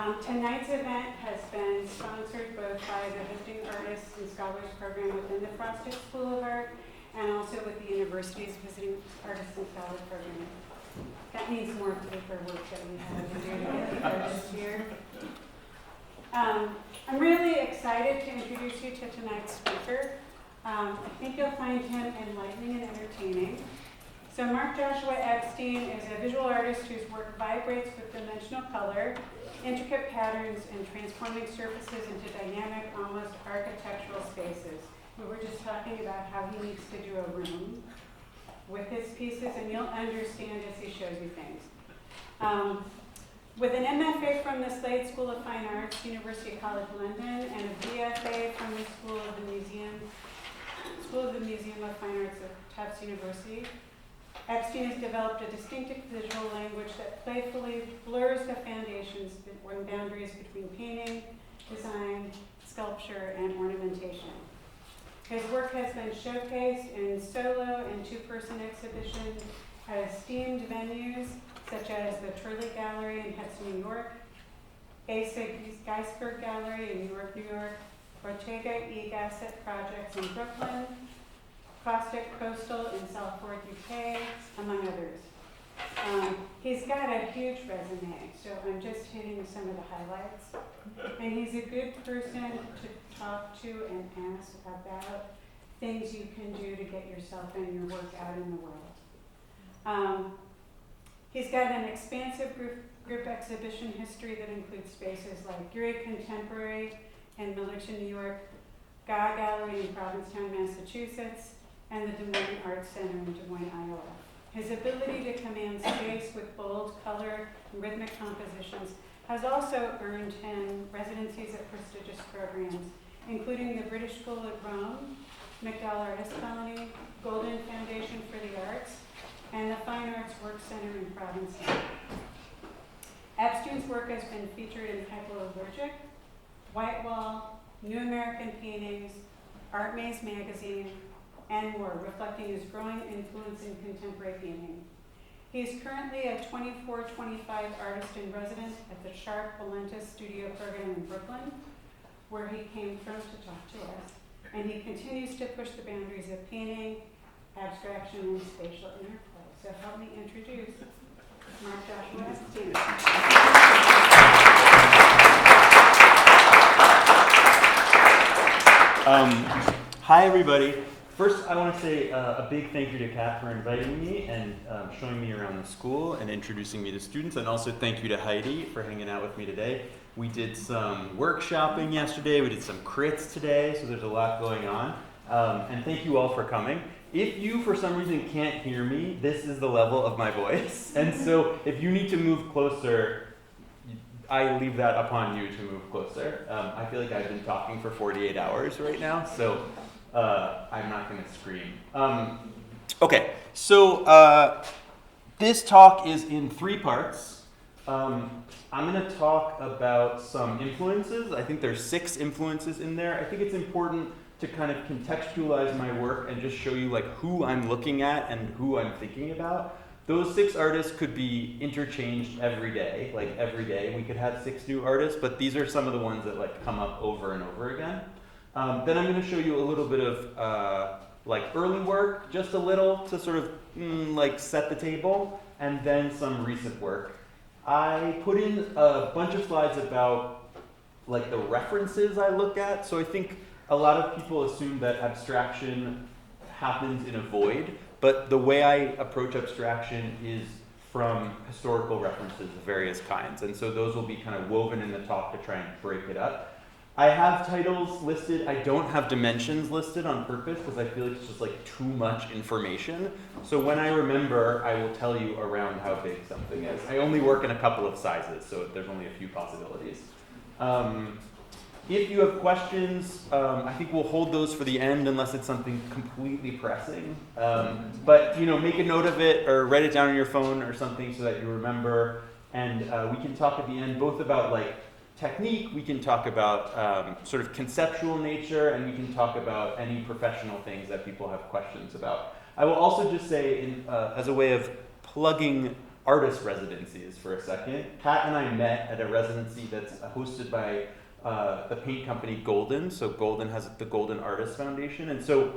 Tonight's event has been sponsored both by the Visiting Artists and Scholars Program within the Frostic School of Art and also with the university's Visiting Artists and Scholars Program. That means more paperwork that we have to do to get the artists here. I'm really excited to introduce you to tonight's speaker. I think you'll find him enlightening and entertaining. So Mark Joshua Epstein is a visual artist whose work vibrates with dimensional color, intricate patterns, and transforming surfaces into dynamic, almost architectural spaces. We were just talking about how he needs to do a room with his pieces, and you'll understand as he shows you things. With an MFA from the Slade School of Fine Arts, University College London, and a BFA from the School of the Museum of Fine Arts at Tufts University, Epstein has developed a distinctive visual language that playfully blurs the foundations or the boundaries between painting, design, sculpture, and ornamentation. His work has been showcased in solo and two-person exhibitions at esteemed venues such as the Turley Gallery in Hudson, New York, Asa Geisberg Gallery in Newark, New York, Ortega E. Gasset Projects in Brooklyn, Frostic Coastal in Salford, UK, among others. He's got a huge resume, so I'm just hitting some of the highlights. And he's a good person to talk to and ask about things you can do to get yourself and your work out in the world. He's got an expansive group exhibition history that includes spaces like Geary Contemporary in Millerton, New York, Gaw Gallery in Provincetown, Massachusetts, and the Des Moines Arts Center in Des Moines, Iowa. His ability to command space with bold color and rhythmic compositions has also earned him residencies at prestigious programs, including the British School at Rome, McDowell Artist Colony, Golden Foundation for the Arts, and the Fine Arts Work Center in Provincetown. Epstein's work has been featured in Hypoallergic, White Wall, New American Paintings, Art Maze Magazine, and more, reflecting his growing influence in contemporary painting. He is currently a 24-25 artist in residence at the Sharp Valentis Studio Program in Brooklyn, where he came from to talk to us. And he continues to push the boundaries of painting, abstraction, and spatial interplay. So help me introduce Mark Joshua Epstein. Hi, everybody. First, I want to say a big thank you to Kat for inviting me and showing me around the school and introducing me to students, and also thank you to Heidi for hanging out with me today. We did some workshopping yesterday, we did some crits today, so there's a lot going on. And thank you all for coming. If you, for some reason, can't hear me, this is the level of my voice. And so if you need to move closer, I leave that upon you to move closer. I feel like I've been talking for 48 hours right now, so I'm not going to scream. Okay, so this talk is in 3 parts. I'm going to talk about some influences. I think there's 6 influences in there. I think it's important to kind of contextualize my work and just show you like who I'm looking at and who I'm thinking about. Those 6 artists could be interchanged every day, like every day we could have 6 new artists, but these are some of the ones that like come up over and over again. Then I'm going to show you a little bit of like early work, just a little to sort of like set the table, and then some recent work. I put in a bunch of slides about like the references I look at. So I think a lot of people assume that abstraction happens in a void, but the way I approach abstraction is from historical references of various kinds. And so those will be kind of woven in the talk to try and break it up. I have titles listed. I don't have dimensions listed on purpose because I feel like it's just like too much information. So when I remember, I will tell you around how big something is. I only work in a couple of sizes, so there's only a few possibilities. If you have questions, I think we'll hold those for the end unless it's something completely pressing. But make a note of it or write it down on your phone or something so that you remember. And we can talk at the end both about like technique, we can talk about sort of conceptual nature, and we can talk about any professional things that people have questions about. I will also just say, as a way of plugging artist residencies for a second. Kat and I met at a residency that's hosted by the paint company Golden. So Golden has the Golden Artist Foundation. And so,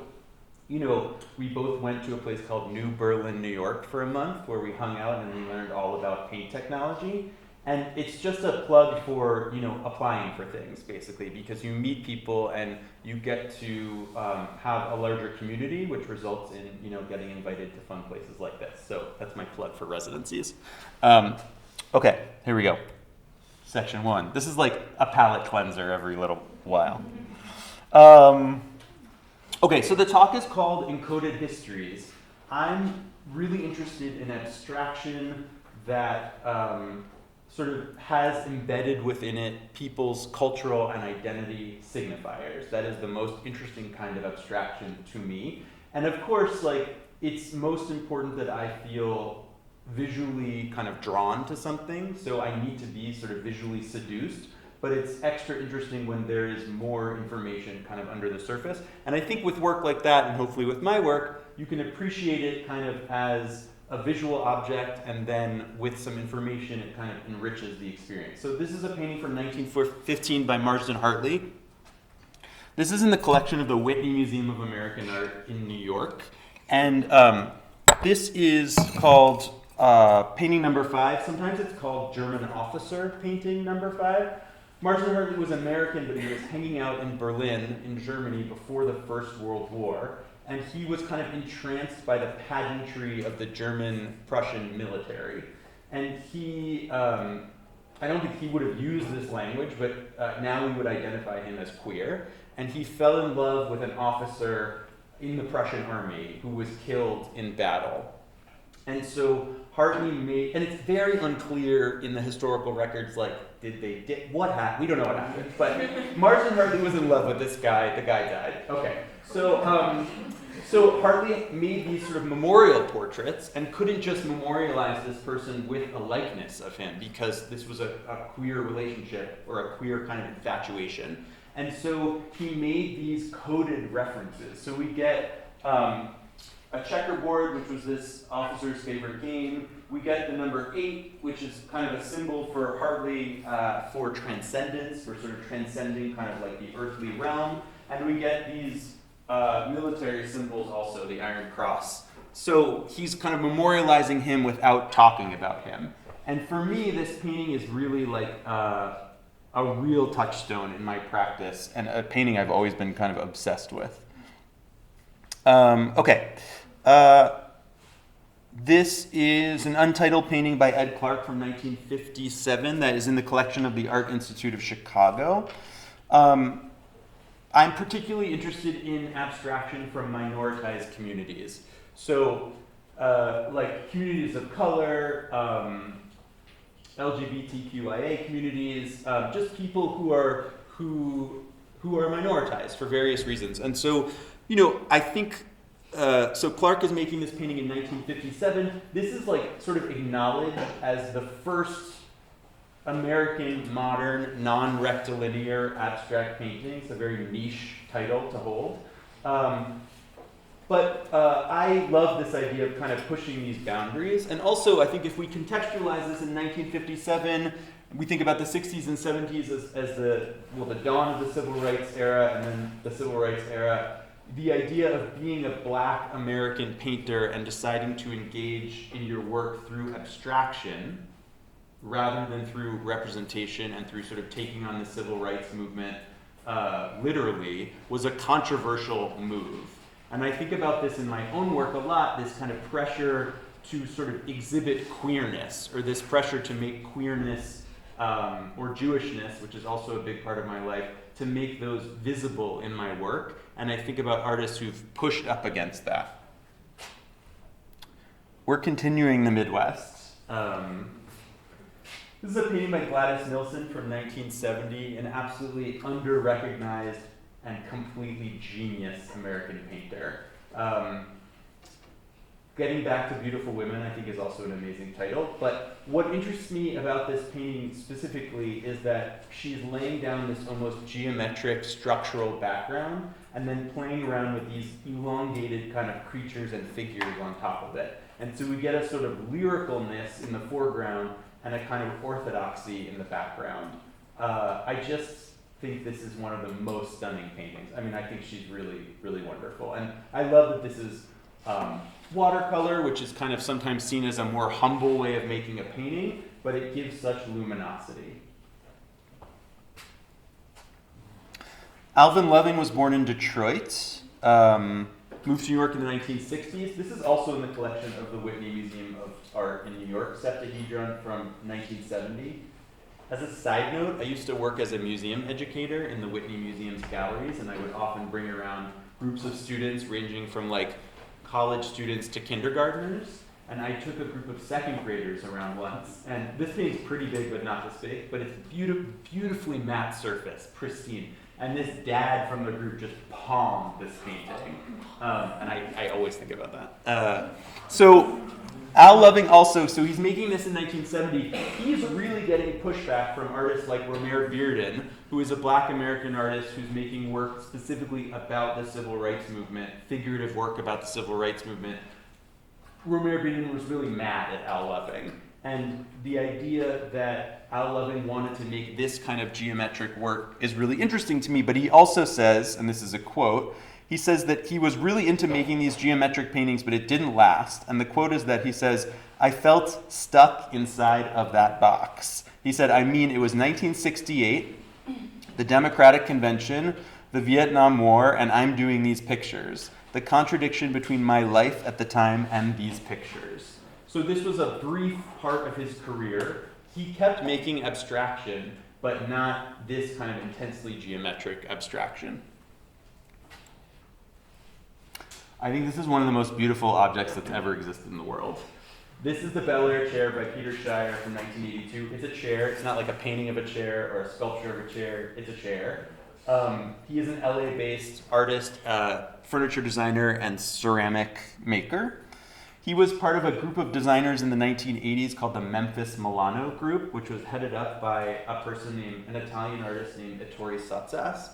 you know, we both went to a place called New Berlin, New York for a month where we hung out and we learned all about paint technology. And it's just a plug for, you know, applying for things, basically, because you meet people and you get to have a larger community, which results in, you know, getting invited to fun places like this. So that's my plug for residencies. Okay, here we go. Section 1. This is like a palate cleanser every little while. Okay, so the talk is called Encoded Histories. I'm really interested in abstraction that sort of has embedded within it people's cultural and identity signifiers. That is the most interesting kind of abstraction to me. And of course, like, it's most important that I feel visually kind of drawn to something, so I need to be sort of visually seduced, but it's extra interesting when there is more information kind of under the surface. And I think with work like that, and hopefully with my work, you can appreciate it kind of as a visual object, and then with some information, it kind of enriches the experience. So this is a painting from 1915 by Marsden Hartley. This is in the collection of the Whitney Museum of American Art in New York. And this is called painting number 5. Sometimes it's called German officer painting number 5. Marsden Hartley was American, but he was hanging out in Berlin in Germany before the First World War. And he was kind of entranced by the pageantry of the German-Prussian military. And he, I don't think he would have used this language, but now we would identify him as queer. And he fell in love with an officer in the Prussian army who was killed in battle. And so Hartley made, and it's very unclear in the historical records, like, what happened? We don't know what happened. But Marsden Hartley was in love with this guy, the guy died. Okay, so Hartley made these sort of memorial portraits and couldn't just memorialize this person with a likeness of him because this was a queer relationship or a queer kind of infatuation. And so he made these coded references. So we get a checkerboard, which was this officer's favorite game. We get the number 8, which is kind of a symbol for Hartley for transcendence, for sort of transcending kind of like the earthly realm. And we get these military symbols also, the Iron Cross. So he's kind of memorializing him without talking about him. And for me, this painting is really like a real touchstone in my practice, and a painting I've always been kind of obsessed with. This is an untitled painting by Ed Clark from 1957 that is in the collection of the Art Institute of Chicago. I'm particularly interested in abstraction from minoritized communities. So, like communities of color, LGBTQIA communities, just people who are minoritized for various reasons. And so, you know, I think, so Clark is making this painting in 1957. This is like sort of acknowledged as the first American modern non-rectilinear abstract painting. It's a very niche title to hold. But I love this idea of kind of pushing these boundaries. And also, I think if we contextualize this in 1957, we think about the 60s and 70s as the dawn of the civil rights era and then the civil rights era. The idea of being a Black American painter and deciding to engage in your work through abstraction rather than through representation and through sort of taking on the civil rights movement literally was a controversial move. And I think about this in my own work a lot, this kind of pressure to sort of exhibit queerness, or this pressure to make queerness or Jewishness, which is also a big part of my life, to make those visible in my work. And I think about artists who've pushed up against that. We're continuing the Midwest. This is a painting by Gladys Nilsson from 1970, an absolutely under-recognized and completely genius American painter. Getting Back to Beautiful Women, I think, is also an amazing title. But what interests me about this painting specifically is that she's laying down this almost geometric structural background and then playing around with these elongated kind of creatures and figures on top of it. And so we get a sort of lyricalness in the foreground and a kind of orthodoxy in the background. I just think this is one of the most stunning paintings. I mean, I think she's really, really wonderful. And I love that this is watercolor, which is kind of sometimes seen as a more humble way of making a painting, but it gives such luminosity. Alvin Loving was born in Detroit, moved to New York in the 1960s. This is also in the collection of the Whitney Museum of Art in New York, septahedron from 1970. As a side note, I used to work as a museum educator in the Whitney Museum's galleries, and I would often bring around groups of students ranging from like college students to kindergartners, and I took a group of second graders around once, and this painting's pretty big, but not this big, but it's beautifully matte surface, pristine. And this dad from the group just palmed this painting. And I always think about that. So Al Loving also, so he's making this in 1970. He's really getting pushback from artists like Romare Bearden, who is a Black American artist who's making work specifically about the civil rights movement, figurative work about the civil rights movement. Romare Bearden was really mad at Al Loving. And the idea that Al Loving wanted to make this kind of geometric work is really interesting to me, but he also says, and this is a quote, he says that he was really into making these geometric paintings, but it didn't last. And the quote is that he says, "I felt stuck inside of that box." He said, I mean, it was 1968, the Democratic Convention, the Vietnam War, and I'm doing these pictures. The contradiction between my life at the time and these pictures. So this was a brief part of his career. He kept making abstraction, but not this kind of intensely geometric abstraction. I think this is one of the most beautiful objects that's ever existed in the world. This is the Bel Air chair by Peter Shire from 1982. It's a chair. It's not like a painting of a chair or a sculpture of a chair. It's a chair. He is an LA-based artist, furniture designer, and ceramic maker. He was part of a group of designers in the 1980s called the Memphis Milano Group, which was headed up by an Italian artist named Ettore Sottsass.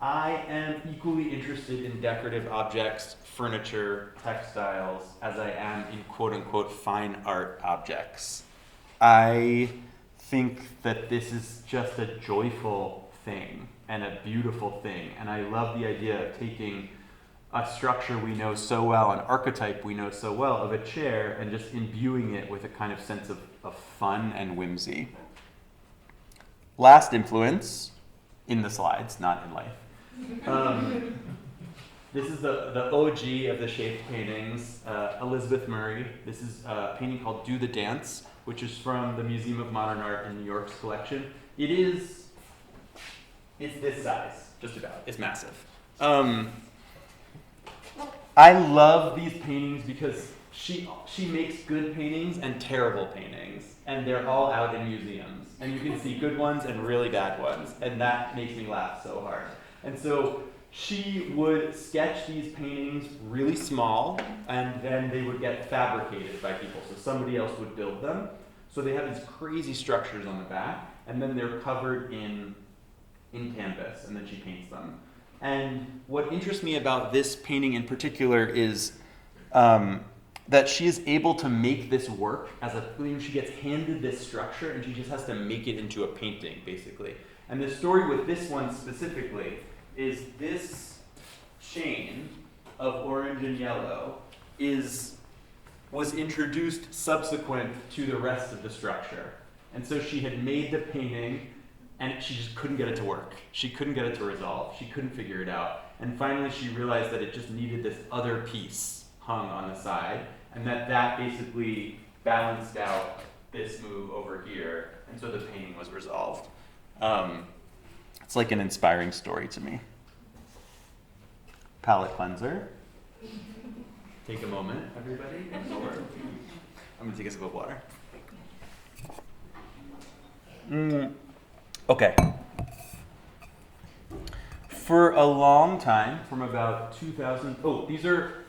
I am equally interested in decorative objects, furniture, textiles, as I am in quote-unquote fine art objects. I think that this is just a joyful thing and a beautiful thing, and I love the idea of taking a structure we know so well, an archetype we know so well of a chair, and just imbuing it with a kind of sense of fun and whimsy. Last influence, in the slides, not in life. This is the OG of the shaped paintings, Elizabeth Murray. This is a painting called Do the Dance, which is from the Museum of Modern Art in New York's collection. It's this size, just about. It's massive. I love these paintings because she makes good paintings and terrible paintings, and they're all out in museums. And you can see good ones and really bad ones, and that makes me laugh so hard. And so she would sketch these paintings really small, and then they would get fabricated by people. So somebody else would build them. So they have these crazy structures on the back, and then they're covered in canvas, and then she paints them. And what interests me about this painting in particular is that she is able to make this work as a thing. She gets handed this structure, and she just has to make it into a painting, basically. And the story with this one specifically is this chain of orange and yellow was introduced subsequent to the rest of the structure. And so she had made the painting, and she just couldn't get it to work. She couldn't get it to resolve. She couldn't figure it out. And finally she realized that it just needed this other piece hung on the side, and that basically balanced out this move over here, and so the painting was resolved. It's like an inspiring story to me. Palette cleanser. Take a moment, everybody. I'm gonna take a sip of water. Okay. For a long time, from about 2000, these are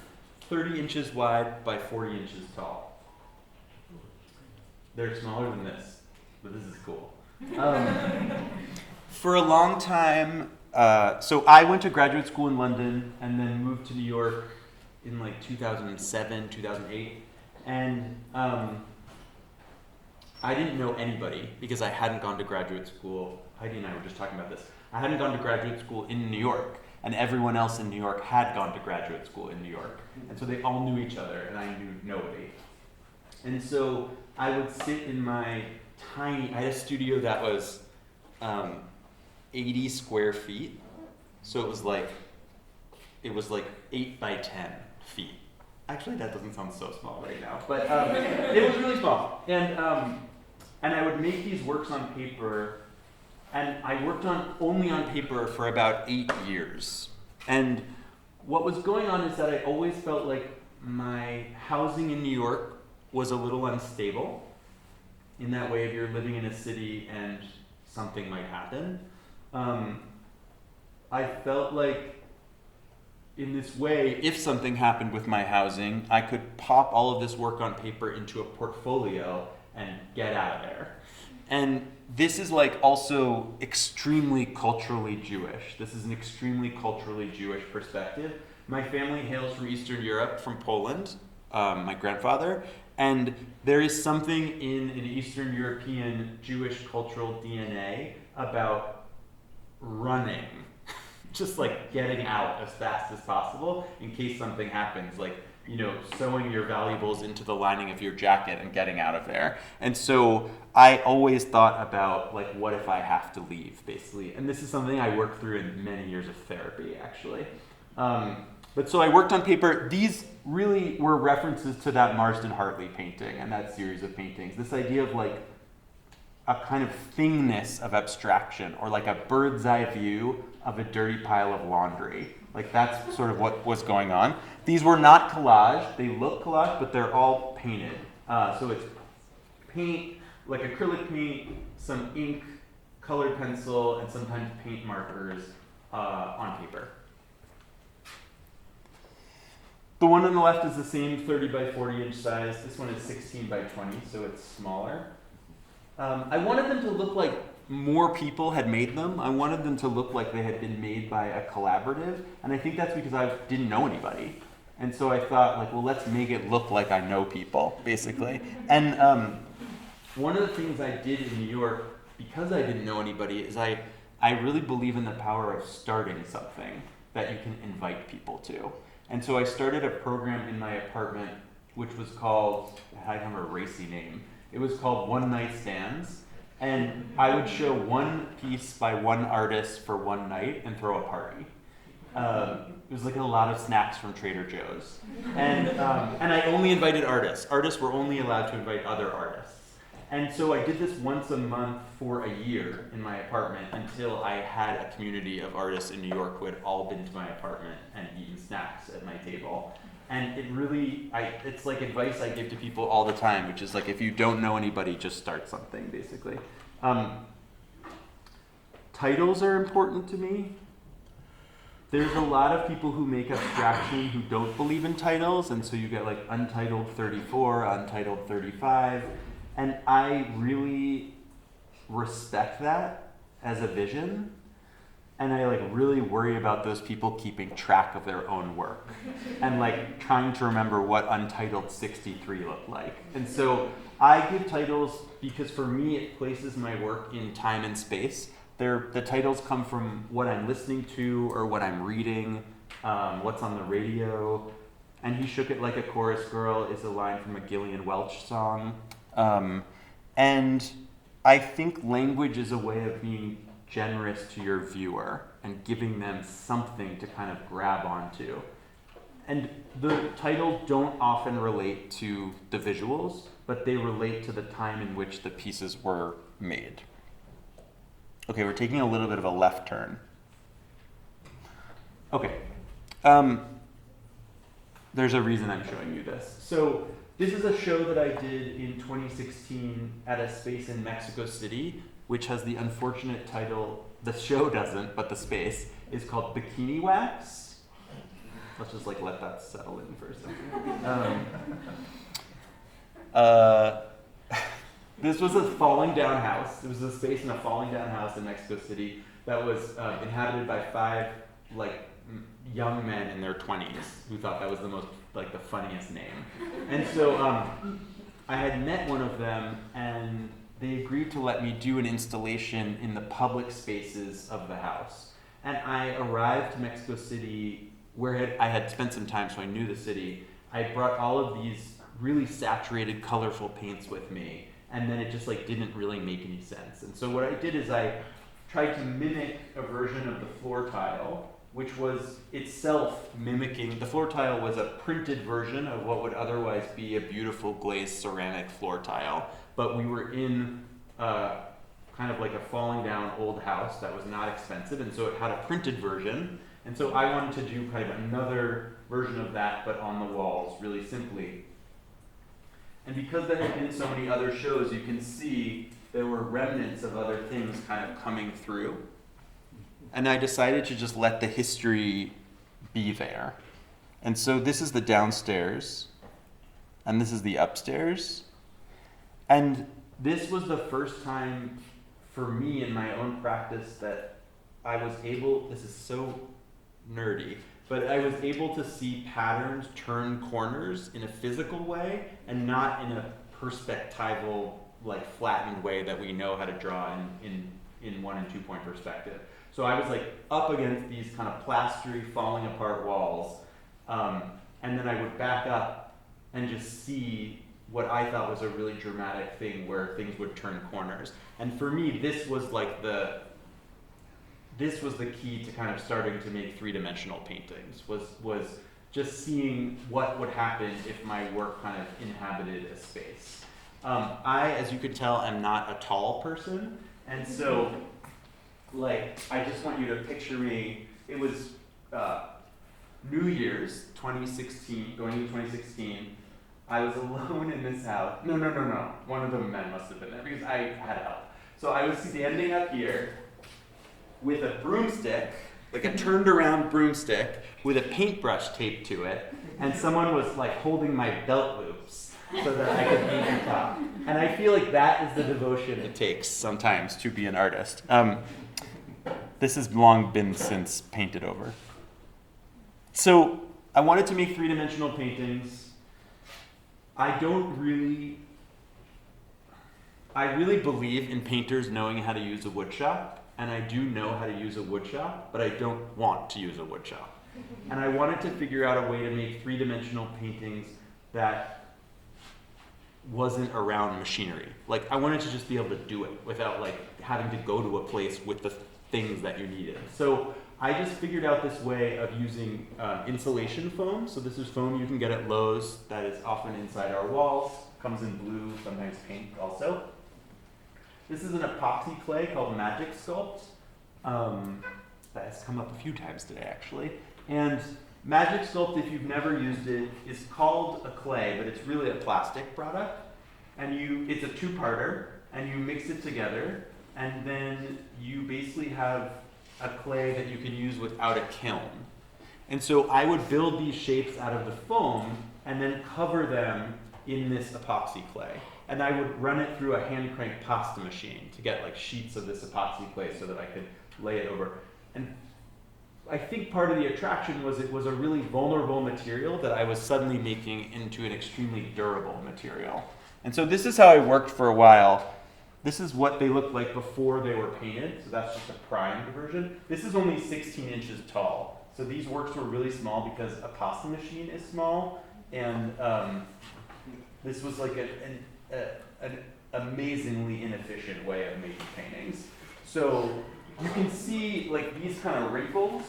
30 inches wide by 40 inches tall. They're smaller than this, but this is cool. For a long time, so I went to graduate school in London and then moved to New York in like 2007, 2008, and I didn't know anybody because I hadn't gone to graduate school. Heidi and I were just talking about this. I hadn't gone to graduate school in New York, and everyone else in New York had gone to graduate school in New York. And so they all knew each other, and I knew nobody. And so I would sit in my I had a studio that was 80 square feet. So it was like 8 by 10 feet. Actually, that doesn't sound so small right now, but it was really small. And I would make these works on paper, and I worked only on paper for about 8 years. And what was going on is that I always felt like my housing in New York was a little unstable. In that way, if you're living in a city and something might happen, I felt like in this way, if something happened with my housing, I could pop all of this work on paper into a portfolio and get out of there. And this is like also extremely culturally Jewish. This is an extremely culturally Jewish perspective. My family hails from Eastern Europe, from Poland, my grandfather, and there is something in an Eastern European Jewish cultural DNA about running, just like getting out as fast as possible in case something happens, like, you know, sewing your valuables into the lining of your jacket and getting out of there. And so I always thought about, like, what if I have to leave, basically. And this is something I worked through in many years of therapy, actually. But so I worked on paper. These really were references to that Marsden Hartley painting and that series of paintings. This idea of like a kind of thingness of abstraction, or like a bird's eye view of a dirty pile of laundry. Like that's sort of what was going on. These were not collage. They look collage, but they're all painted. So it's paint, like acrylic paint, some ink, colored pencil, and sometimes paint markers on paper. The one on the left is the same 30 by 40 inch size. This one is 16 by 20, so it's smaller. I wanted them to look like more people had made them. I wanted them to look like they had been made by a collaborative, and I think that's because I didn't know anybody. And so I thought, like, well, let's make it look like I know people, basically. And one of the things I did in New York, because I didn't know anybody, is I really believe in the power of starting something that you can invite people to. And so I started a program in my apartment, which was called, I have a racy name. It was called One Night Stands. And I would show one piece by one artist for one night and throw a party. It was like a lot of snacks from Trader Joe's. And I only invited artists. Artists were only allowed to invite other artists. And so I did this once a month for a year in my apartment until I had a community of artists in New York who had all been to my apartment and eaten snacks at my table. And it really, it's like advice I give to people all the time, which is like, if you don't know anybody, just start something, basically. Titles are important to me. There's a lot of people who make abstraction who don't believe in titles, and so you get like Untitled 34, Untitled 35, and I really respect that as a vision. And I like really worry about those people keeping track of their own work and like trying to remember what Untitled 63 looked like. And so I give titles because for me it places my work in time and space. The titles come from what I'm listening to or what I'm reading, what's on the radio. And He Shook It Like a Chorus Girl is a line from a Gillian Welch song. And I think language is a way of being generous to your viewer and giving them something to kind of grab onto. And the titles don't often relate to the visuals, but they relate to the time in which the pieces were made. Okay, we're taking a little bit of a left turn. Okay. There's a reason I'm showing you this. So this is a show that I did in 2016 at a space in Mexico City, which has the unfortunate title, the show doesn't, but the space, is called Bikini Wax. Let's just like let that settle in for a second. This was a falling down house. It was a space in a falling down house in Mexico City that was inhabited by 5 like young men in their 20s who thought that was the most, like, the funniest name. And so I had met one of them, and they agreed to let me do an installation in the public spaces of the house. And I arrived to Mexico City, where I had spent some time, so I knew the city. I brought all of these really saturated, colorful paints with me, and then it just like didn't really make any sense. And so what I did is I tried to mimic a version of the floor tile, which was itself mimicking, the floor tile was a printed version of what would otherwise be a beautiful glazed ceramic floor tile, but we were in kind of like a falling down old house that was not expensive, and so it had a printed version. And so I wanted to do kind of another version of that, but on the walls, really simply. And because there had been so many other shows, you can see there were remnants of other things kind of coming through. And I decided to just let the history be there. And so this is the downstairs, and this is the upstairs. And this was the first time for me in my own practice that I was able, this is so nerdy, but I was able to see patterns turn corners in a physical way and not in a perspectival, like flattened way that we know how to draw in 1 and 2 point perspective. So I was like up against these kind of plastery, falling apart walls, and then I would back up and just see what I thought was a really dramatic thing where things would turn corners. And for me, this was the key to kind of starting to make three-dimensional paintings, was just seeing what would happen if my work kind of inhabited a space. I, as you could tell, am not a tall person, and so like I just want you to picture me, it was New Year's 2016, going into 2016, I was alone in this house. No. One of the men must have been there because I had help. So I was standing up here with a broomstick, like a turned around broomstick with a paintbrush taped to it, and someone was like holding my belt loops so that I could paint the top. And I feel like that is the devotion it takes sometimes to be an artist. This has long been since painted over. So I wanted to make three-dimensional paintings. I really believe in painters knowing how to use a woodshop, and I do know how to use a woodshop, but I don't want to use a woodshop. And I wanted to figure out a way to make three-dimensional paintings that wasn't around machinery. Like, I wanted to just be able to do it without like having to go to a place with the things that you needed. So I just figured out this way of using insulation foam. So this is foam you can get at Lowe's that is often inside our walls, comes in blue, sometimes pink also. This is an epoxy clay called Magic Sculpt that has come up a few times today actually. And Magic Sculpt, if you've never used it, is called a clay, but it's really a plastic product. And it's a two-parter, and you mix it together, and then you basically have a clay that you can use without a kiln. And so I would build these shapes out of the foam and then cover them in this epoxy clay. And I would run it through a hand crank pasta machine to get like sheets of this epoxy clay so that I could lay it over. And I think part of the attraction was it was a really vulnerable material that I was suddenly making into an extremely durable material. And so this is how I worked for a while. This is what they looked like before they were painted, so that's just a primed version. This is only 16 inches tall. So these works were really small because a pasta machine is small, and this was like an amazingly inefficient way of making paintings. So you can see like these kind of wrinkles.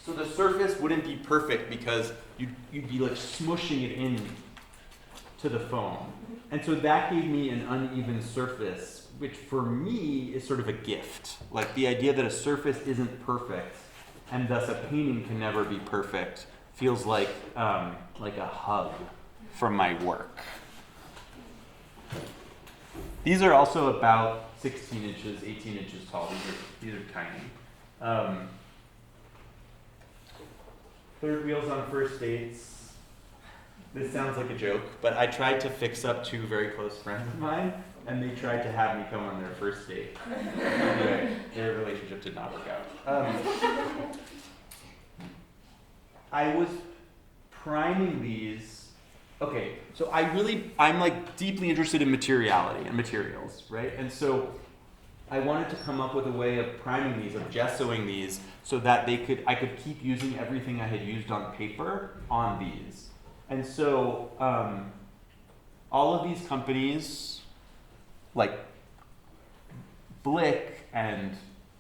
So the surface wouldn't be perfect because you'd be like smushing it in to the foam. And so that gave me an uneven surface, which for me is sort of a gift. Like the idea that a surface isn't perfect and thus a painting can never be perfect feels like a hug from my work. These are also about 16 inches, 18 inches tall. These are tiny. Third wheels on first dates. This sounds like a joke, but I tried to fix up two very close friends of mine, and they tried to have me come on their first date. Anyway, their relationship did not work out. I was priming these. Okay, so I'm like deeply interested in materiality and materials, right? And so I wanted to come up with a way of priming these, of gessoing these, so that I could keep using everything I had used on paper on these. And so all of these companies, like Blick and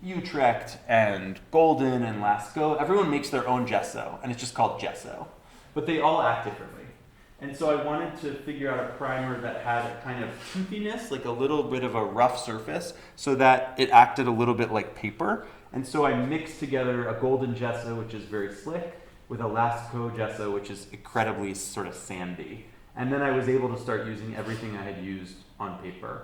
Utrecht and Golden and Lascaux, everyone makes their own gesso, and it's just called gesso. But they all act differently. And so I wanted to figure out a primer that had a kind of toothiness, like a little bit of a rough surface, so that it acted a little bit like paper. And so I mixed together a Golden gesso, which is very slick, with a Lascaux gesso, which is incredibly sort of sandy. And then I was able to start using everything I had used on paper,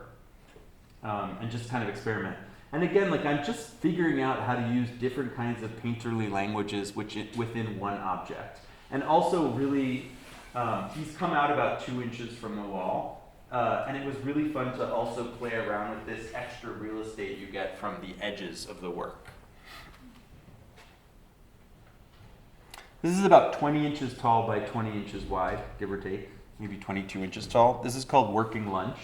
and just kind of experiment. And again, like I'm just figuring out how to use different kinds of painterly languages within one object. And also really, he's come out about 2 inches from the wall. And it was really fun to also play around with this extra real estate you get from the edges of the work. This is about 20 inches tall by 20 inches wide, give or take, maybe 22 inches tall. This is called Working Lunch.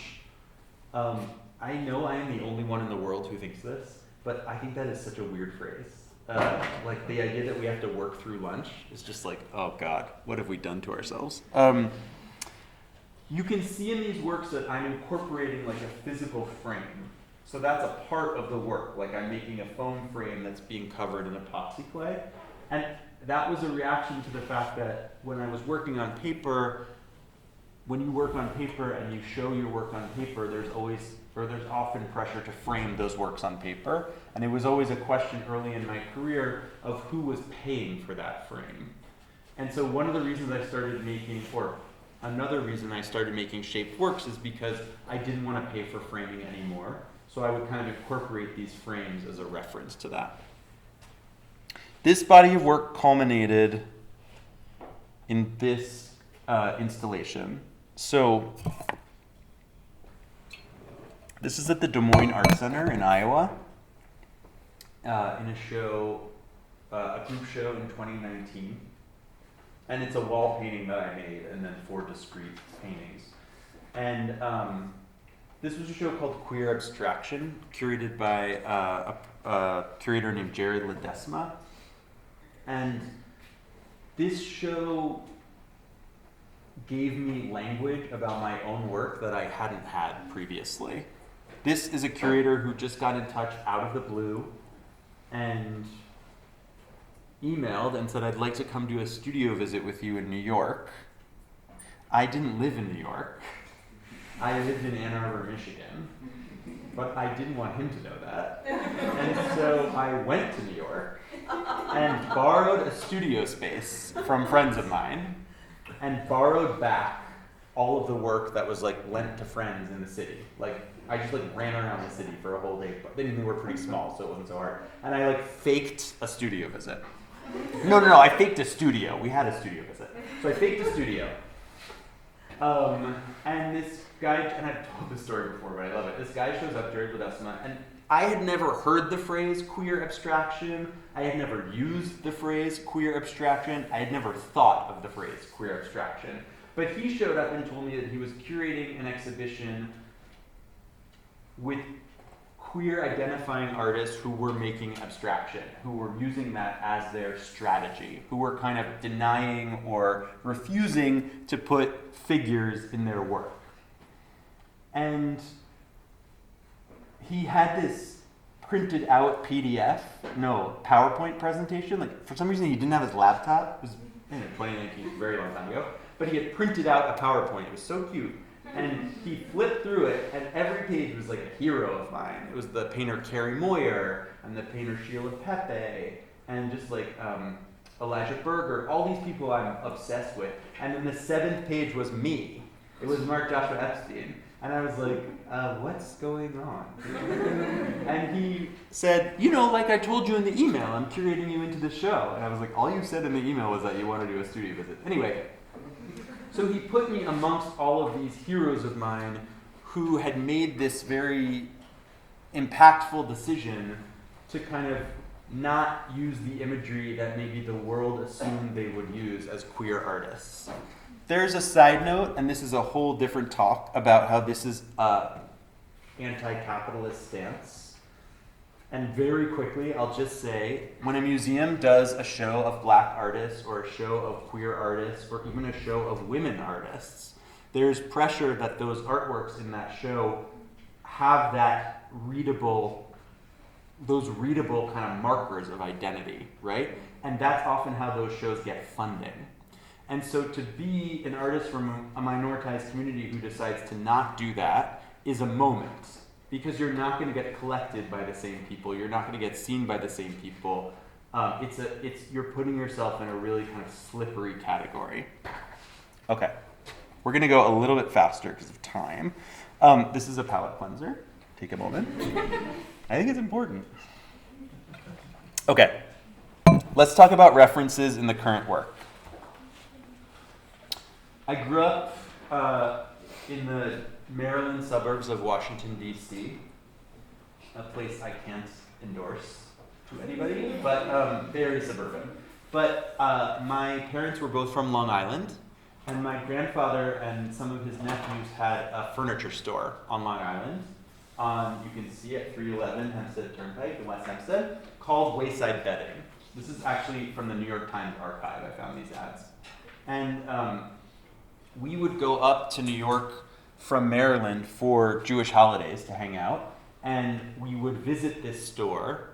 I know I am the only one in the world who thinks this, but I think that is such a weird phrase. Like the idea that we have to work through lunch is just like, oh God, what have we done to ourselves? You can see in these works that I'm incorporating like a physical frame. So that's a part of the work. Like I'm making a foam frame that's being covered in epoxy clay. And that was a reaction to the fact that when I was working on paper, when you work on paper and you show your work on paper, there's often pressure to frame those works on paper. And it was always a question early in my career of who was paying for that frame. And so one of the reasons I started making, or another reason I started making shaped works is because I didn't want to pay for framing anymore. So I would kind of incorporate these frames as a reference to that. This body of work culminated in this installation. So this is at the Des Moines Art Center in Iowa, in a show, a group show in 2019. And it's a wall painting that I made, and then 4 discrete paintings. And this was a show called Queer Abstraction, curated by a curator named Jared Ledesma. And this show gave me language about my own work that I hadn't had previously. This is a curator who just got in touch out of the blue and emailed and said, I'd like to come do a studio visit with you in New York. I didn't live in New York. I lived in Ann Arbor, Michigan. But I didn't want him to know that. And so I went to New York and borrowed a studio space from friends of mine and borrowed back all of the work that was like lent to friends in the city. Like I just like ran around the city for a whole day, but they were pretty small, so it wasn't so hard. And I like faked a studio visit. No, I faked a studio. We had a studio visit. So I faked a studio. And this guy, and I've told this story before, but I love it. This guy shows up, Jared Ledesma, and I had never heard the phrase queer abstraction. I had never used the phrase queer abstraction. I had never thought of the phrase queer abstraction. But he showed up and told me that he was curating an exhibition with queer identifying artists who were making abstraction, who were using that as their strategy, who were kind of denying or refusing to put figures in their work. And he had this printed out PowerPoint presentation. Like for some reason he didn't have his laptop. It was in 2019, a very long time ago. But he had printed out a PowerPoint. It was so cute. And he flipped through it, and every page was like a hero of mine. It was the painter Carrie Moyer, and the painter Sheila Pepe, and just like Elijah Berger, all these people I'm obsessed with. And then the 7th page was me. It was Mark Joshua Epstein. And I was like, what's going on? And he said, like I told you in the email, I'm curating you into the show. And I was like, all you said in the email was that you want to do a studio visit. Anyway, so he put me amongst all of these heroes of mine who had made this very impactful decision to kind of not use the imagery that maybe the world assumed they would use as queer artists. There's a side note, and this is a whole different talk about how this is an anti-capitalist stance. And very quickly, I'll just say, when a museum does a show of black artists or a show of queer artists or even a show of women artists, there's pressure that those artworks in that show have those readable kind of markers of identity, right? And that's often how those shows get funding. And so to be an artist from a minoritized community who decides to not do that is a moment, because you're not going to get collected by the same people. You're not going to get seen by the same people. You're putting yourself in a really kind of slippery category. Okay, we're going to go a little bit faster because of time. This is a palette cleanser. Take a moment. I think it's important. Okay, let's talk about references in the current work. I grew up in the Maryland suburbs of Washington, D.C., a place I can't endorse to anybody, but very suburban. But my parents were both from Long Island, and my grandfather and some of his nephews had a furniture store on Long Island. You can see it, 311 Hempstead Turnpike in West Hempstead, called Wayside Bedding. This is actually from the New York Times archive. I found these ads. And we would go up to New York from Maryland for Jewish holidays to hang out, and we would visit this store,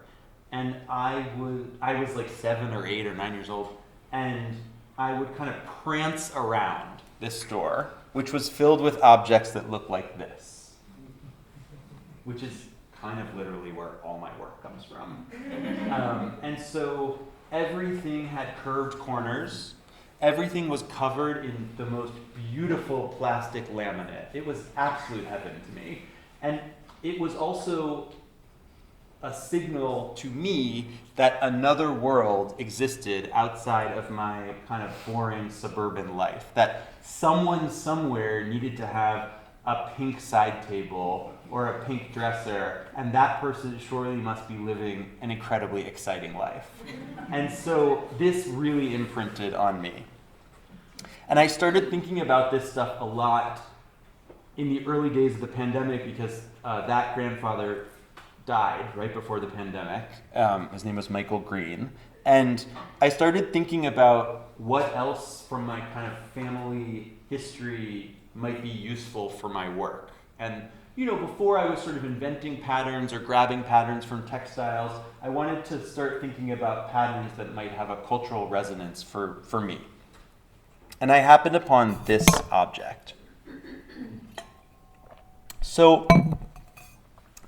and I was like 7 or 8 or 9 years old, and I would kind of prance around this store, which was filled with objects that looked like this, which is kind of literally where all my work comes from. And so everything had curved corners. Everything was covered in the most beautiful plastic laminate. It was absolute heaven to me. And it was also a signal to me that another world existed outside of my kind of boring suburban life. That someone somewhere needed to have a pink side table or a pink dresser, and that person surely must be living an incredibly exciting life. And so this really imprinted on me. And I started thinking about this stuff a lot in the early days of the pandemic because that grandfather died right before the pandemic. His name was Michael Green. And I started thinking about what else from my kind of family history might be useful for my work. And before I was sort of inventing patterns or grabbing patterns from textiles, I wanted to start thinking about patterns that might have a cultural resonance for me. And I happened upon this object. So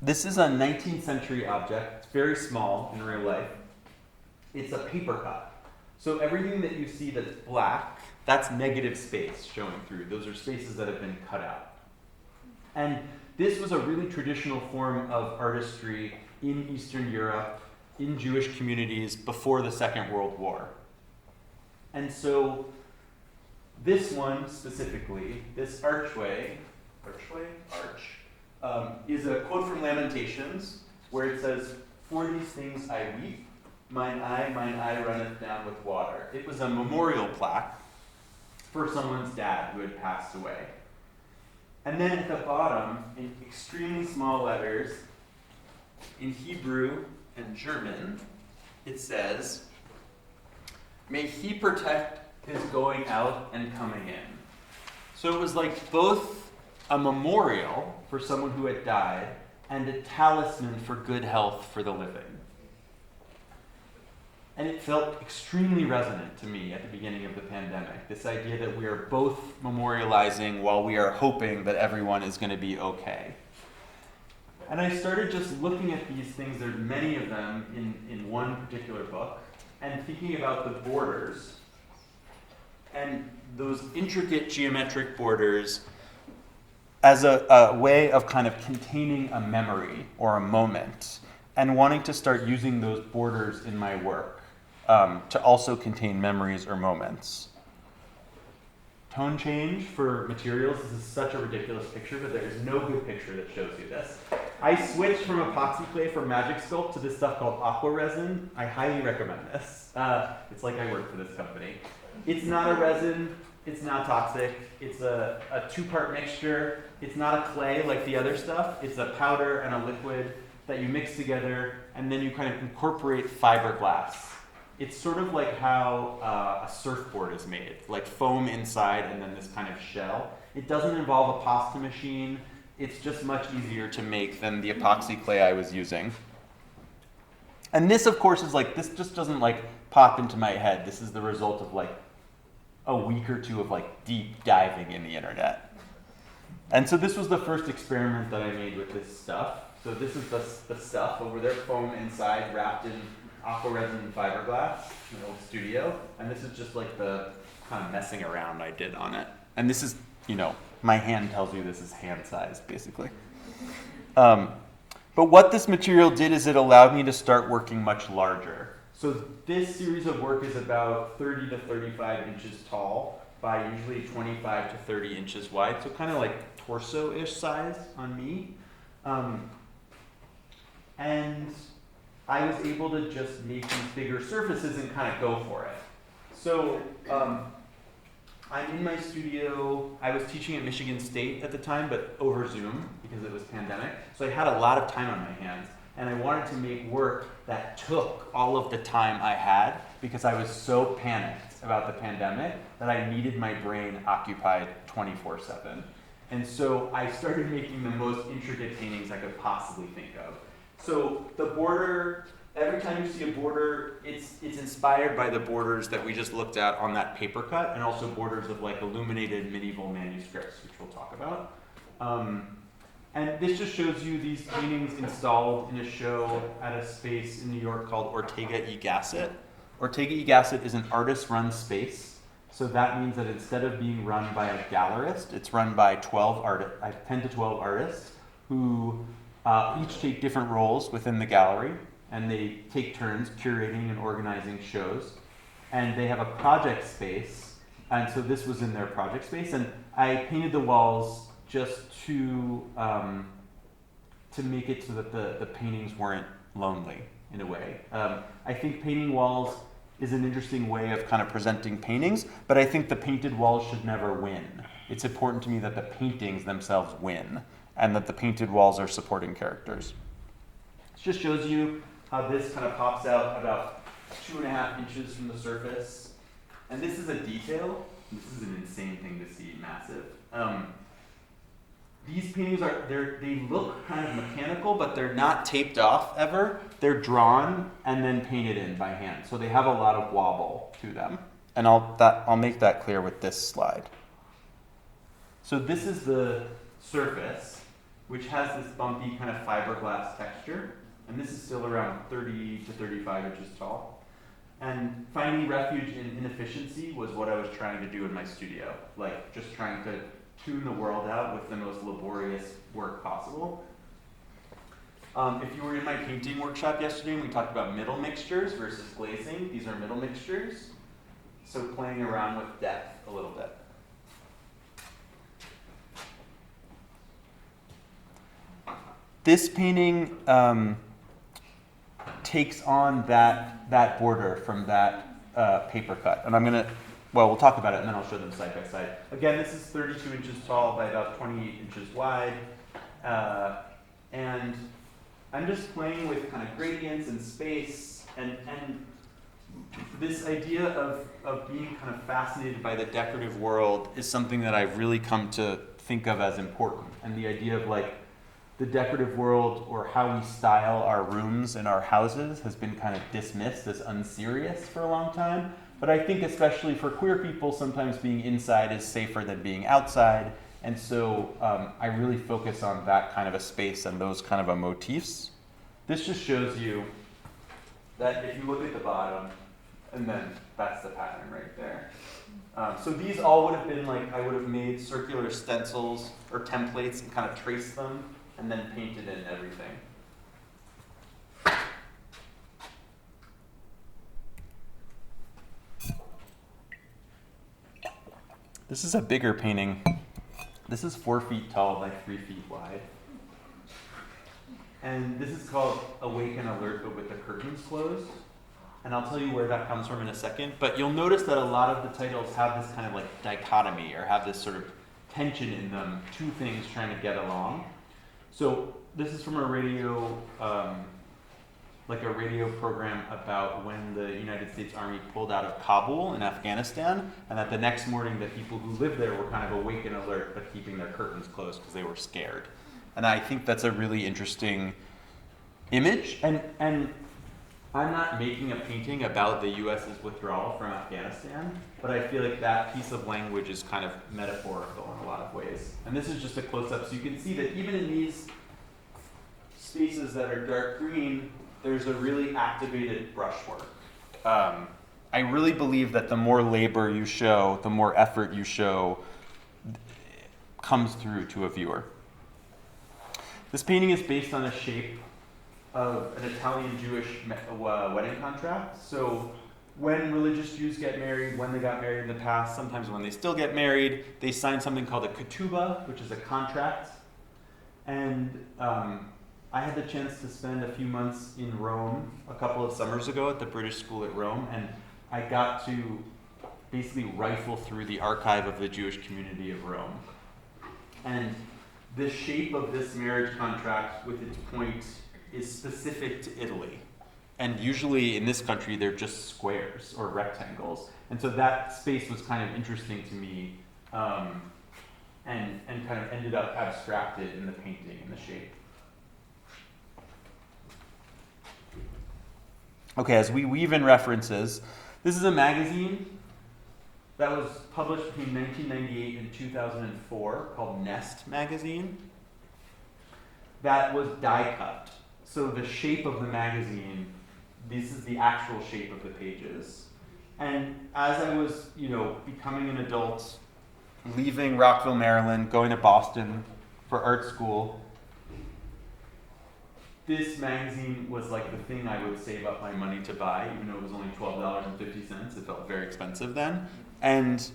this is a 19th century object. It's very small in real life. It's a paper cut. So everything that you see that's black, that's negative space showing through. Those are spaces that have been cut out. And this was a really traditional form of artistry in Eastern Europe, in Jewish communities before the Second World War. And so this one specifically, this arch, is a quote from Lamentations where it says, "For these things I weep, mine eye runneth down with water." It was a memorial plaque for someone's dad who had passed away. And then at the bottom, in extremely small letters, in Hebrew and German, it says, "May he protect his going out and coming in." So it was like both a memorial for someone who had died and a talisman for good health for the living. And it felt extremely resonant to me at the beginning of the pandemic, this idea that we are both memorializing while we are hoping that everyone is going to be okay. And I started just looking at these things, there's many of them in one particular book, and thinking about the borders and those intricate geometric borders as a way of kind of containing a memory or a moment, and wanting to start using those borders in my work to also contain memories or moments. tone change for materials. This is such a ridiculous picture, but there is no good picture that shows you this. I switched from epoxy clay for Magic Sculpt to this stuff called aqua resin. I highly recommend this. It's like I work for this company. It's not a resin. It's not toxic. It's a two-part mixture. It's not a clay like the other stuff. It's a powder and a liquid that you mix together, and then you kind of incorporate fiberglass. It's sort of like how a surfboard is made, like foam inside and then this kind of shell. It doesn't involve a pasta machine. It's just much easier to make than the epoxy clay I was using. And this, of course, is like, this just doesn't like pop into my head. This is the result of like a week or two of like deep diving in the internet. And so this was the first experiment that I made with this stuff. So this is the stuff over there, foam inside, wrapped in aqua resin and fiberglass, in an old studio. And this is just like the kind of messing around I did on it. And this is, you know, my hand tells you this is hand size, basically. But what this material did is it allowed me to start working much larger. So this series of work is about 30 to 35 inches tall by usually 25 to 30 inches wide. So kind of like torso-ish size on me. And I was able to just make these bigger surfaces and kind of go for it. So I'm in my studio. I was teaching at Michigan State at the time, but over Zoom because it was pandemic. So I had a lot of time on my hands. And I wanted to make work that took all of the time I had because I was so panicked about the pandemic that I needed my brain occupied 24/7. And so I started making the most intricate paintings I could possibly think of. So the border, every time you see a border, it's inspired by the borders that we just looked at on that paper cut, and also borders of like illuminated medieval manuscripts, which we'll talk about. And this just shows you these paintings installed in a show at a space in New York called Ortega y Gasset. Ortega y Gasset is an artist-run space. So that means that instead of being run by a gallerist, it's run by 10 to 12 artists who each take different roles within the gallery, and they take turns curating and organizing shows. And they have a project space, and so this was in their project space, and I painted the walls just to make it so that the paintings weren't lonely in a way. I think painting walls is an interesting way of kind of presenting paintings, but I think the painted walls should never win. It's important to me that the paintings themselves win, and that the painted walls are supporting characters. This just shows you how this kind of pops out about 2.5 inches from the surface. And this is a detail. This is an insane thing to see, massive. These paintings they look kind of mechanical, but they're not taped off ever. They're drawn and then painted in by hand. So they have a lot of wobble to them. And I'll make that clear with this slide. So this is the surface, which has this bumpy kind of fiberglass texture. And this is still around 30 to 35 inches tall. And finding refuge in inefficiency was what I was trying to do in my studio. Like just trying to tune the world out with the most laborious work possible. If you were in my painting workshop yesterday and we talked about middle mixtures versus glazing, these are middle mixtures. So playing around with depth a little bit. This painting takes on that border from that paper cut. And we'll talk about it and then I'll show them side by side. Again, this is 32 inches tall by about 28 inches wide. And I'm just playing with kind of gradients and space and this idea of being kind of fascinated by the decorative world is something that I've really come to think of as important. And the idea of like the decorative world or how we style our rooms and our houses has been kind of dismissed as unserious for a long time. But I think especially for queer people, sometimes being inside is safer than being outside. And so I really focus on that kind of a space and those kind of a motifs. This just shows you that if you look at the bottom, and then that's the pattern right there. So these all would have been like, I would have made circular stencils or templates and kind of traced them and then painted in everything. This is a bigger painting. This is 4 feet tall by 3 feet wide. And this is called Awake and Alert, but with the curtains closed. And I'll tell you where that comes from in a second. But you'll notice that a lot of the titles have this kind of like dichotomy, or have this sort of tension in them, two things trying to get along. So this is from a radio, like a radio program about when the United States Army pulled out of Kabul in Afghanistan, and that the next morning the people who lived there were kind of awake and alert, but keeping their curtains closed because they were scared. And I think that's a really interesting image. And I'm not making a painting about the US's withdrawal from Afghanistan, but I feel like that piece of language is kind of metaphorical in a lot of ways. And this is just a close-up, so you can see that even in these spaces that are dark green, there's a really activated brushwork. I really believe that the more labor you show, the more effort you show comes through to a viewer. This painting is based on a shape of an Italian-Jewish wedding contract. So when religious Jews get married, when they got married in the past, sometimes when they still get married, they sign something called a ketubah, which is a contract. And I had the chance to spend a few months in Rome a couple of summers ago at the British School at Rome, and I got to basically rifle through the archive of the Jewish community of Rome. And the shape of this marriage contract with its point is specific to Italy. And usually in this country, they're just squares or rectangles. And so that space was kind of interesting to me, and kind of ended up abstracted in the painting and the shape. Okay, as we weave in references, this is a magazine that was published between 1998 and 2004 called Nest magazine that was die cut. So the shape of the magazine, this is the actual shape of the pages. And as I was, becoming an adult, leaving Rockville, Maryland, going to Boston for art school, this magazine was like the thing I would save up my money to buy, even though it was only $12.50. It felt very expensive then. And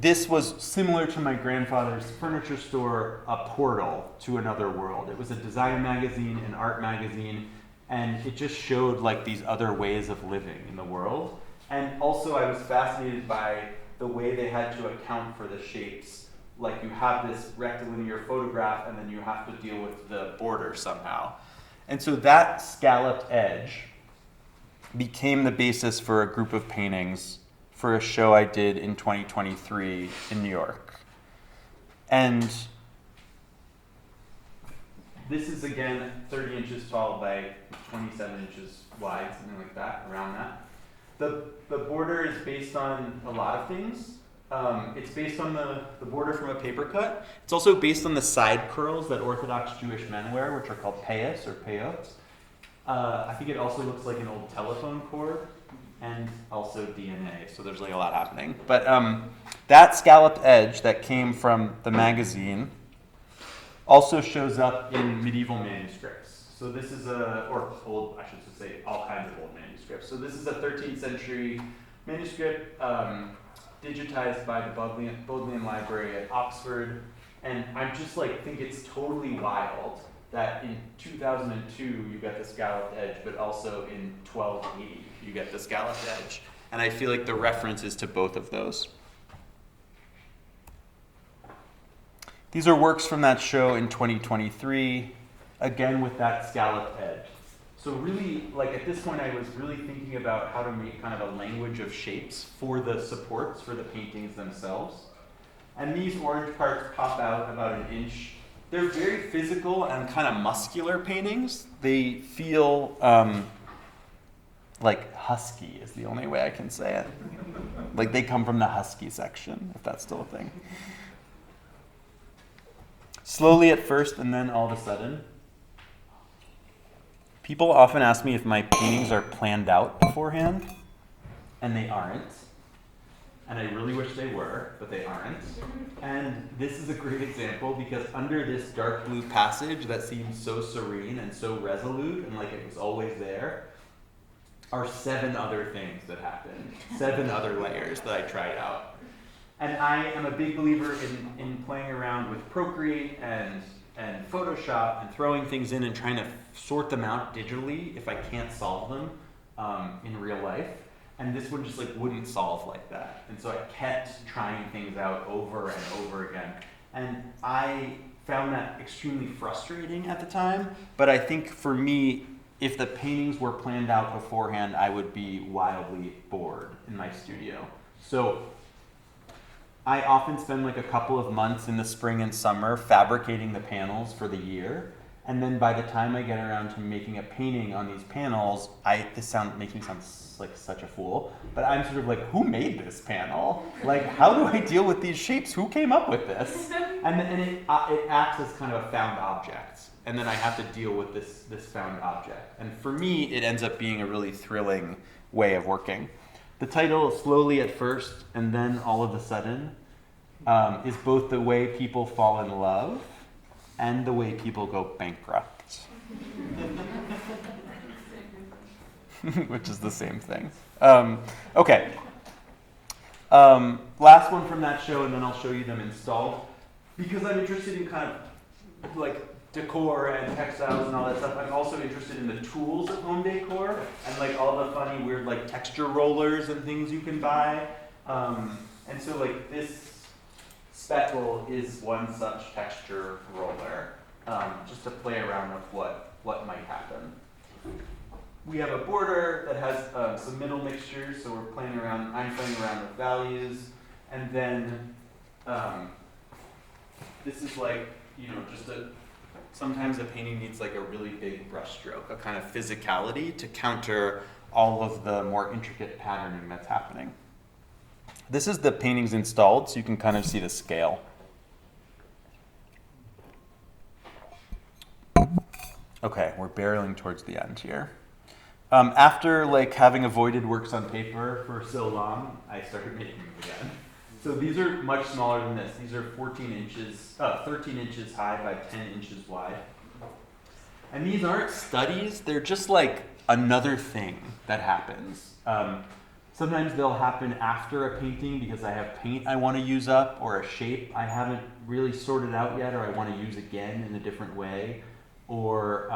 this was similar to my grandfather's furniture store, a portal to another world. It was a design magazine, an art magazine, and it just showed like these other ways of living in the world. And also I was fascinated by the way they had to account for the shapes. Like you have this rectilinear photograph and then you have to deal with the border somehow. And so that scalloped edge became the basis for a group of paintings for a show I did in 2023 in New York. And this is again 30 inches tall by 27 inches wide, something like that, around that. The border is based on a lot of things. It's based on the border from a paper cut. It's also based on the side curls that Orthodox Jewish men wear, which are called payas or payot. I think it also looks like an old telephone cord, and also DNA, so there's like a lot happening. But that scalloped edge that came from the magazine also shows up in medieval manuscripts. So this is old, I should say, all kinds of old manuscripts. So this is a 13th century manuscript, digitized by the Bodleian Library at Oxford. And I just think it's totally wild that in 2002 you get the scalloped edge, but also in 1280 you get the scalloped edge. And I feel like the reference is to both of those. These are works from that show in 2023, again with that scalloped edge. So really, at this point I was really thinking about how to make kind of a language of shapes for the supports, for the paintings themselves. And these orange parts pop out about an inch. They're very physical and kind of muscular paintings. They feel like husky is the only way I can say it. Like they come from the husky section, if that's still a thing. Slowly at first, and then all of a sudden. People often ask me if my paintings are planned out beforehand, and they aren't. And I really wish they were, but they aren't. And this is a great example because under this dark blue passage that seems so serene and so resolute and like it was always there, are 7 other things that happened. 7 other layers that I tried out. And I am a big believer in playing around with Procreate and Photoshop and throwing things in and trying to sort them out digitally if I can't solve them in real life. And this one just like wouldn't solve like that. And so I kept trying things out over and over again. And I found that extremely frustrating at the time. But I think for me, if the paintings were planned out beforehand, I would be wildly bored in my studio. So I often spend like a couple of months in the spring and summer fabricating the panels for the year. And then by the time I get around to making a painting on these panels, makes me sound like such a fool, but I'm sort of like, who made this panel? Like, how do I deal with these shapes? Who came up with this? And it acts as kind of a found object. And then I have to deal with this found object. And for me, it ends up being a really thrilling way of working. The title, Slowly at First and Then All of a Sudden, is both the way people fall in love and the way people go bankrupt. Which is the same thing. Okay. Last one from that show, and then I'll show you them installed. Because I'm interested in kind of like decor and textiles and all that stuff, I'm also interested in the tools of home decor and like all the funny weird like texture rollers and things you can buy. And so like this speckle is one such texture roller, just to play around with what might happen. We have a border that has some middle mixtures, so I'm playing around with values. And then this is like, sometimes a painting needs like a really big brush stroke, a kind of physicality to counter all of the more intricate patterning that's happening. This is the paintings installed, so you can kind of see the scale. Okay, we're barreling towards the end here. After like having avoided works on paper for so long, I started making them again. So these are much smaller than this. These are 13 inches high by 10 inches wide. And these aren't studies, they're just like another thing that happens. Sometimes they'll happen after a painting because I have paint I want to use up or a shape I haven't really sorted out yet or I want to use again in a different way. Or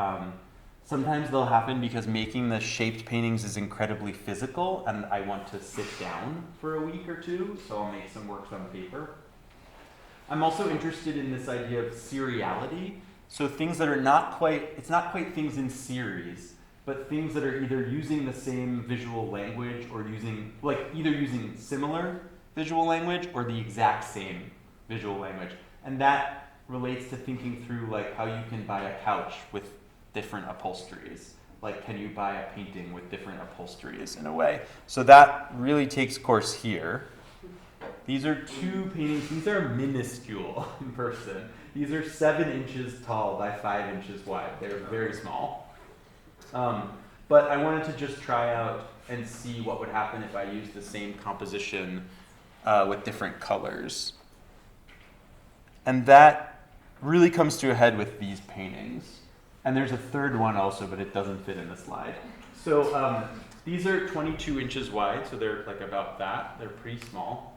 sometimes they'll happen because making the shaped paintings is incredibly physical and I want to sit down for a week or two, so I'll make some works on paper. I'm also interested in this idea of seriality. So things that are it's not quite things in series, but things that are either using the same visual language or either using similar visual language or the exact same visual language. And that relates to thinking through like how you can buy a couch with different upholsteries. Like, can you buy a painting with different upholsteries in a way? So that really takes course here. These are two paintings. These are minuscule in person. These are 7 inches tall by 5 inches wide. They're very small. But I wanted to just try out and see what would happen if I used the same composition with different colors. And that really comes to a head with these paintings. And there's a third one also, but it doesn't fit in the slide. So these are 22 inches wide, so they're like about that. They're pretty small.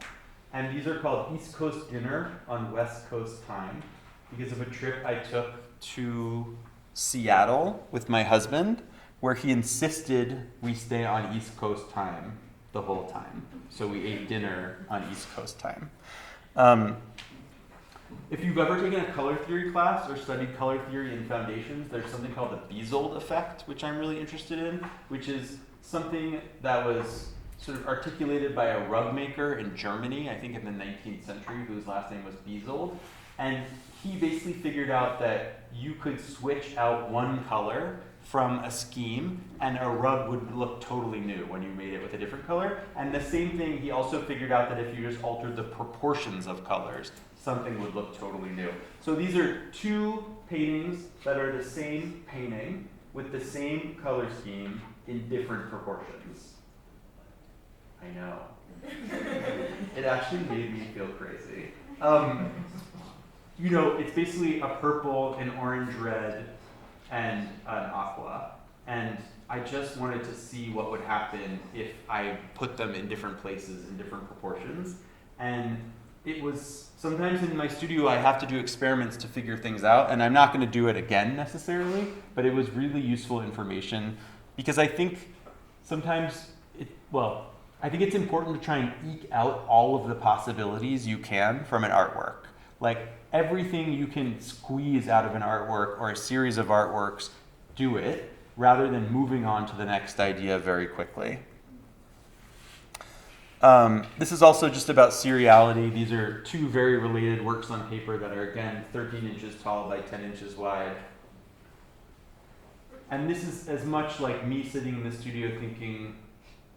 And these are called East Coast Dinner on West Coast Time because of a trip I took to Seattle with my husband, where he insisted we stay on East Coast time the whole time. So we ate dinner on East Coast time. If you've ever taken a color theory class or studied color theory in foundations, there's something called the Bezold effect, which I'm really interested in, which is something that was sort of articulated by a rug maker in Germany, I think in the 19th century, whose last name was Bezold. And he basically figured out that you could switch out one color from a scheme and a rug would look totally new when you made it with a different color. And the same thing, he also figured out that if you just altered the proportions of colors, something would look totally new. So these are two paintings that are the same painting with the same color scheme in different proportions. I know. It actually made me feel crazy. It's basically a purple, an orange red, and an aqua. And I just wanted to see what would happen if I put them in different places in different proportions. And it was, sometimes in my studio I have to do experiments to figure things out, and I'm not going to do it again necessarily, but it was really useful information because I think sometimes, I think it's important to try and eke out all of the possibilities you can from an artwork. Like everything you can squeeze out of an artwork or a series of artworks, do it, rather than moving on to the next idea very quickly. This is also just about seriality. These are two very related works on paper that are, again, 13 inches tall by 10 inches wide. And this is as much like me sitting in the studio thinking,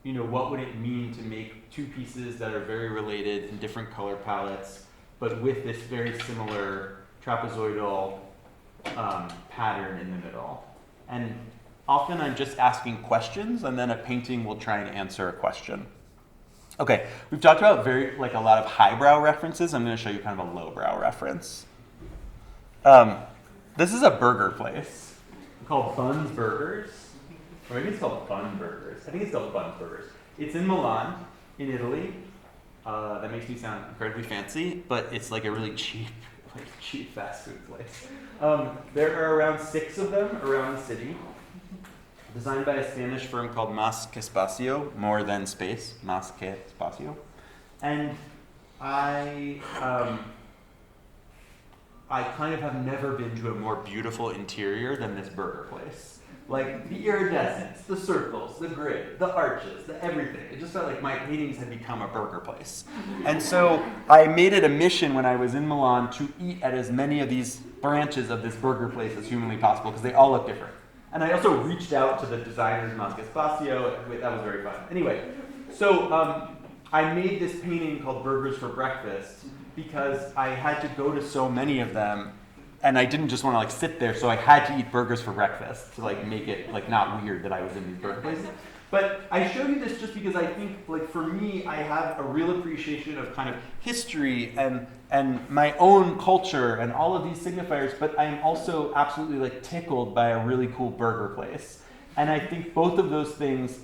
you know, what would it mean to make two pieces that are very related in different color palettes, but with this very similar trapezoidal pattern in the middle. And often I'm just asking questions, and then a painting will try and answer a question. Okay, we've talked about a lot of highbrow references. I'm going to show you kind of a lowbrow reference. This is a burger place called Bun's Burgers. Or maybe it's called Bun Burgers. I think it's called Bun's Burgers. It's in Milan, in Italy. That makes me sound incredibly fancy, but it's like a really cheap fast food place. There are around 6 of them around the city. Designed by a Spanish firm called Más que Espacio, more than space, Más que Espacio. And I kind of have never been to a more beautiful interior than this burger place. Like the iridescence, the circles, the grid, the arches, the everything. It just felt like my paintings had become a burger place. And so I made it a mission when I was in Milan to eat at as many of these branches of this burger place as humanly possible because they all look different. And I also reached out to the designers, Más que Espacio. That was very fun. Anyway, so I made this painting called Burgers for Breakfast because I had to go to so many of them, and I didn't just want to like sit there, so I had to eat burgers for breakfast to like make it like not weird that I was in these burger places. But I show you this just because I think, like, for me, I have a real appreciation of kind of history and my own culture and all of these signifiers, but I am also absolutely like tickled by a really cool burger place. And I think both of those things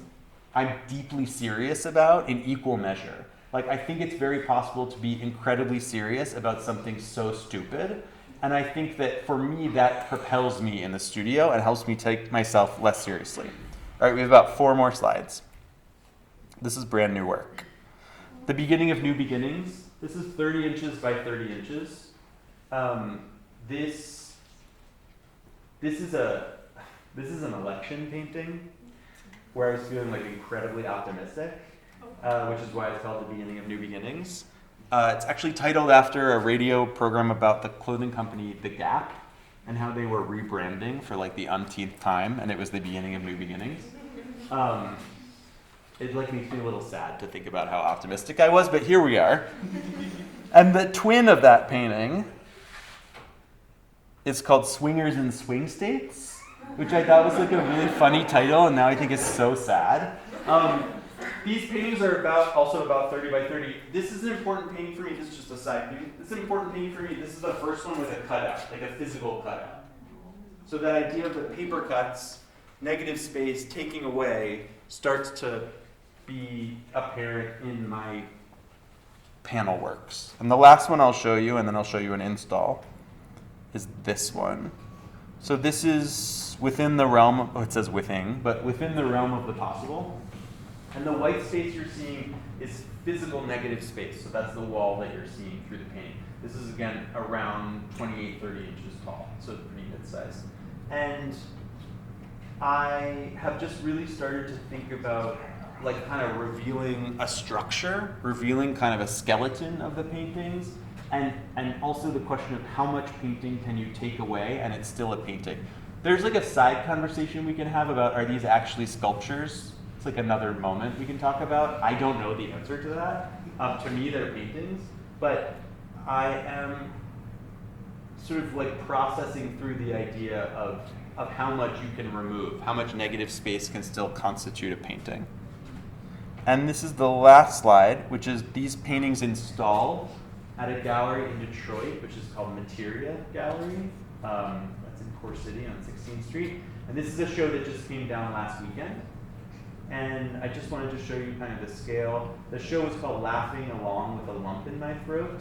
I'm deeply serious about in equal measure. Like, I think it's very possible to be incredibly serious about something so stupid. And I think that for me, that propels me in the studio and helps me take myself less seriously. All right, we have about 4 more slides. This is brand new work. The beginning of new beginnings. This is 30 inches by 30 inches. This is an election painting where I was feeling like incredibly optimistic, which is why it's called The Beginning of New Beginnings. It's actually titled after a radio program about the clothing company The Gap and how they were rebranding for like the umpteenth time, and it was the beginning of new beginnings. It like makes me a little sad to think about how optimistic I was, but here we are. And the twin of that painting is called Swingers in Swing States, which I thought was like a really funny title, and now I think is so sad. These paintings are also about 30 by 30. This is an important painting for me. This is just a side view. This is an important painting for me. This is the first one with a cutout, like a physical cutout. So that idea of the paper cuts, negative space, taking away, starts to be apparent in my panel works. And the last one I'll show you, and then I'll show you an install, is this one. So this is within the realm, it says within, but within the realm of the possible. And the white space you're seeing is physical negative space. So that's the wall that you're seeing through the painting. This is, again, around 28, 30 inches tall. So it's pretty mid-sized. And I have just really started to think about like kind of revealing a structure, revealing kind of a skeleton of the paintings, and also the question of how much painting can you take away and it's still a painting. There's like a side conversation we can have about, are these actually sculptures? It's like another moment we can talk about. I don't know the answer to that. To me, they're paintings, but I am sort of like processing through the idea of how much you can remove, how much negative space can still constitute a painting. And this is the last slide, which is these paintings installed at a gallery in Detroit, which is called Materia Gallery. That's in Core City on 16th Street. And this is a show that just came down last weekend. And I just wanted to show you kind of the scale. The show is called Laughing Along with a Lump in My Throat,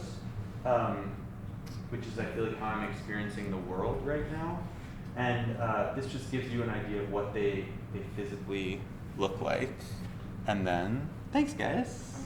which is, I feel like, how I'm experiencing the world right now. And this just gives you an idea of what they physically look like. And then, thanks guys.